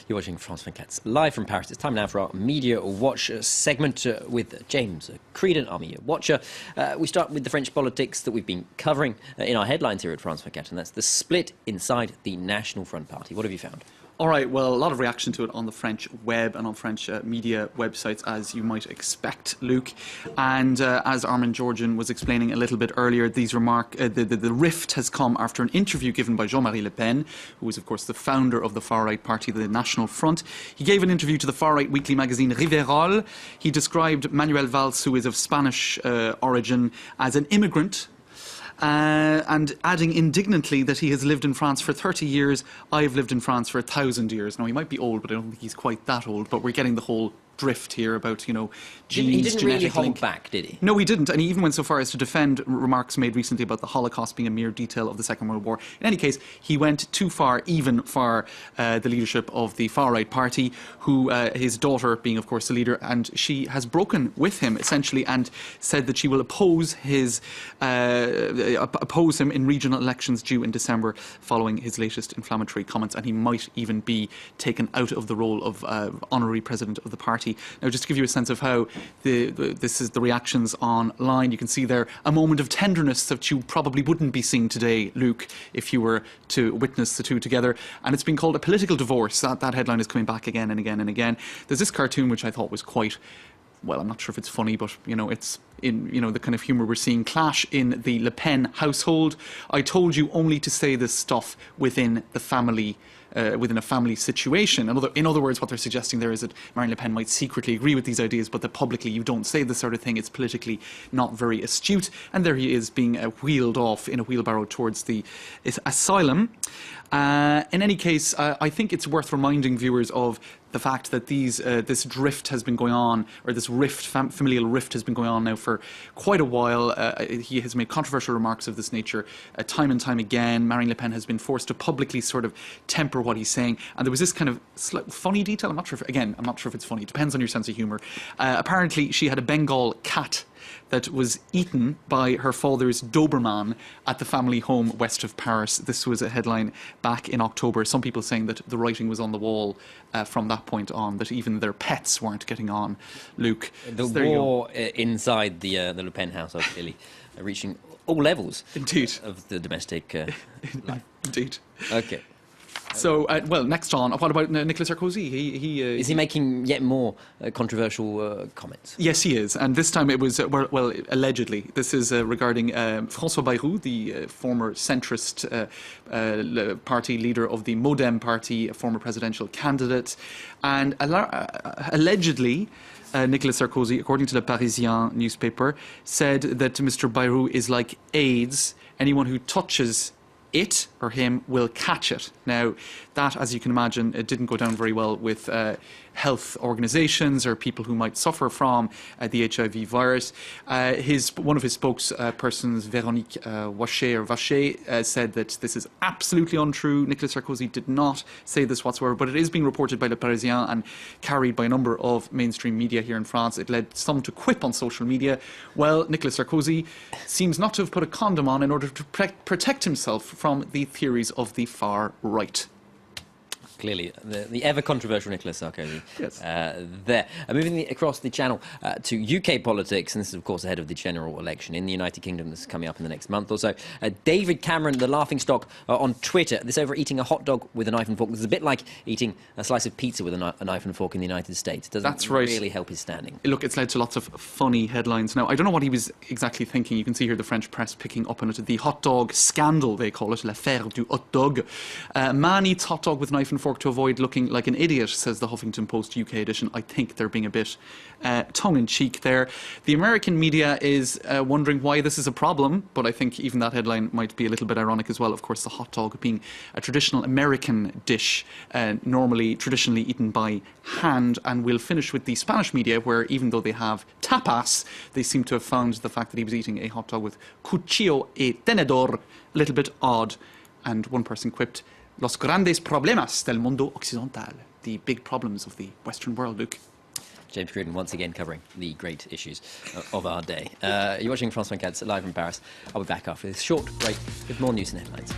You're watching France 24 live from Paris. It's time now for our Media Watch segment with James Creedon, our Media Watcher. We start with the French politics that we've been covering in our headlines here at France 24, and that's the split inside the National Front Party. What have you found? All right, well, a lot of reaction to it on the French web and on French media websites, as you might expect, Luke. And as Armin Georgian was explaining a little bit earlier, the rift has come after an interview given by Jean-Marie Le Pen, who is, of course, the founder of the far-right party, the National Front. He gave an interview to the far-right weekly magazine Riverol. He described Manuel Valls, who is of Spanish origin, as an immigrant, and adding indignantly that he has lived in France for 30 years. I've lived in France for 1,000 years. Now, he might be old, but I don't think he's quite that old. But we're getting the whole drift here about, you know, genes, He didn't really hold link. back, did he? No, he didn't. And he even went so far as to defend remarks made recently about the Holocaust being a mere detail of the Second World War. In any case, he went too far, even for the leadership of the far-right party, who his daughter being, of course, the leader, and she has broken with him, essentially, and said that she will oppose him in regional elections due in December following his latest inflammatory comments, and he might even be taken out of the role of honorary president of the party. Now, just to give you a sense of how this is the reactions online, you can see there a moment of tenderness that you probably wouldn't be seeing today, Luke, if you were to witness the two together. And it's been called a political divorce. That headline is coming back again and again and again. There's this cartoon which I thought was quite, well, I'm not sure if it's funny, but, you know, it's in, you know, the kind of humour we're seeing. Clash in the Le Pen household. I told you only to say this stuff within the family, within a family situation. In other words, what they're suggesting there is that Marine Le Pen might secretly agree with these ideas, but that publicly you don't say this sort of thing. It's politically not very astute. And there he is being wheeled off in a wheelbarrow towards the asylum. In any case, I think it's worth reminding viewers of the fact that this drift has been going on, or this familial rift has been going on now for quite a while. He has made controversial remarks of this nature time and time again. Marine Le Pen has been forced to publicly sort of temper what he's saying. And there was this kind of funny detail. I'm not sure if it's funny. It depends on your sense of humour. Apparently, she had a Bengal cat that was eaten by her father's Doberman at the family home west of Paris. This was a headline back in October. Some people saying that the writing was on the wall from that point on, that even their pets weren't getting on, Luke. The war inside the Le Pen household clearly reaching all levels of the domestic life. Indeed. Okay. So, well, next on, what about Nicolas Sarkozy? Is he making yet more controversial comments? Yes, he is. And this time it was, well, allegedly. This is regarding François Bayrou, the former centrist party leader of the Modem party, a former presidential candidate. And allegedly, Nicolas Sarkozy, according to the Parisien newspaper, said that Mr. Bayrou is like AIDS. Anyone who touches it or him will catch it. Now, that, as you can imagine, it didn't go down very well with health organisations or people who might suffer from the HIV virus. One of his spokespersons, Véronique Vacher, said that this is absolutely untrue. Nicolas Sarkozy did not say this whatsoever, but it is being reported by Le Parisien and carried by a number of mainstream media here in France. It led some to quip on social media. Well, Nicolas Sarkozy seems not to have put a condom on in order to protect himself from the theories of the far right. Clearly, the ever-controversial Nicolas Sarkozy. Yes. There. Moving across the channel to UK politics, and this is, of course, ahead of the general election in the United Kingdom that's coming up in the next month or so. David Cameron, the laughingstock on Twitter, this over eating a hot dog with a knife and fork. This is a bit like eating a slice of pizza with a knife and fork in the United States. It doesn't really help his standing. Look, it's led to lots of funny headlines. Now, I don't know what he was exactly thinking. You can see here the French press picking up on it. The hot dog scandal, they call it, l'affaire du hot dog. Man eats hot dog with knife and fork to avoid looking like an idiot, says the Huffington Post UK edition. I think they're being a bit tongue-in-cheek there. The American media is wondering why this is a problem, but I think even that headline might be a little bit ironic as well. Of course, the hot dog being a traditional American dish, traditionally eaten by hand. And we'll finish with the Spanish media, where even though they have tapas, they seem to have found the fact that he was eating a hot dog with cuchillo y tenedor a little bit odd. And one person quipped, "Los grandes problemas del mundo occidental," the big problems of the Western world, Luke. James Creedon once again covering the great issues of our day. You're watching France 24 live from Paris. I'll be back after this short break with more news and headlines.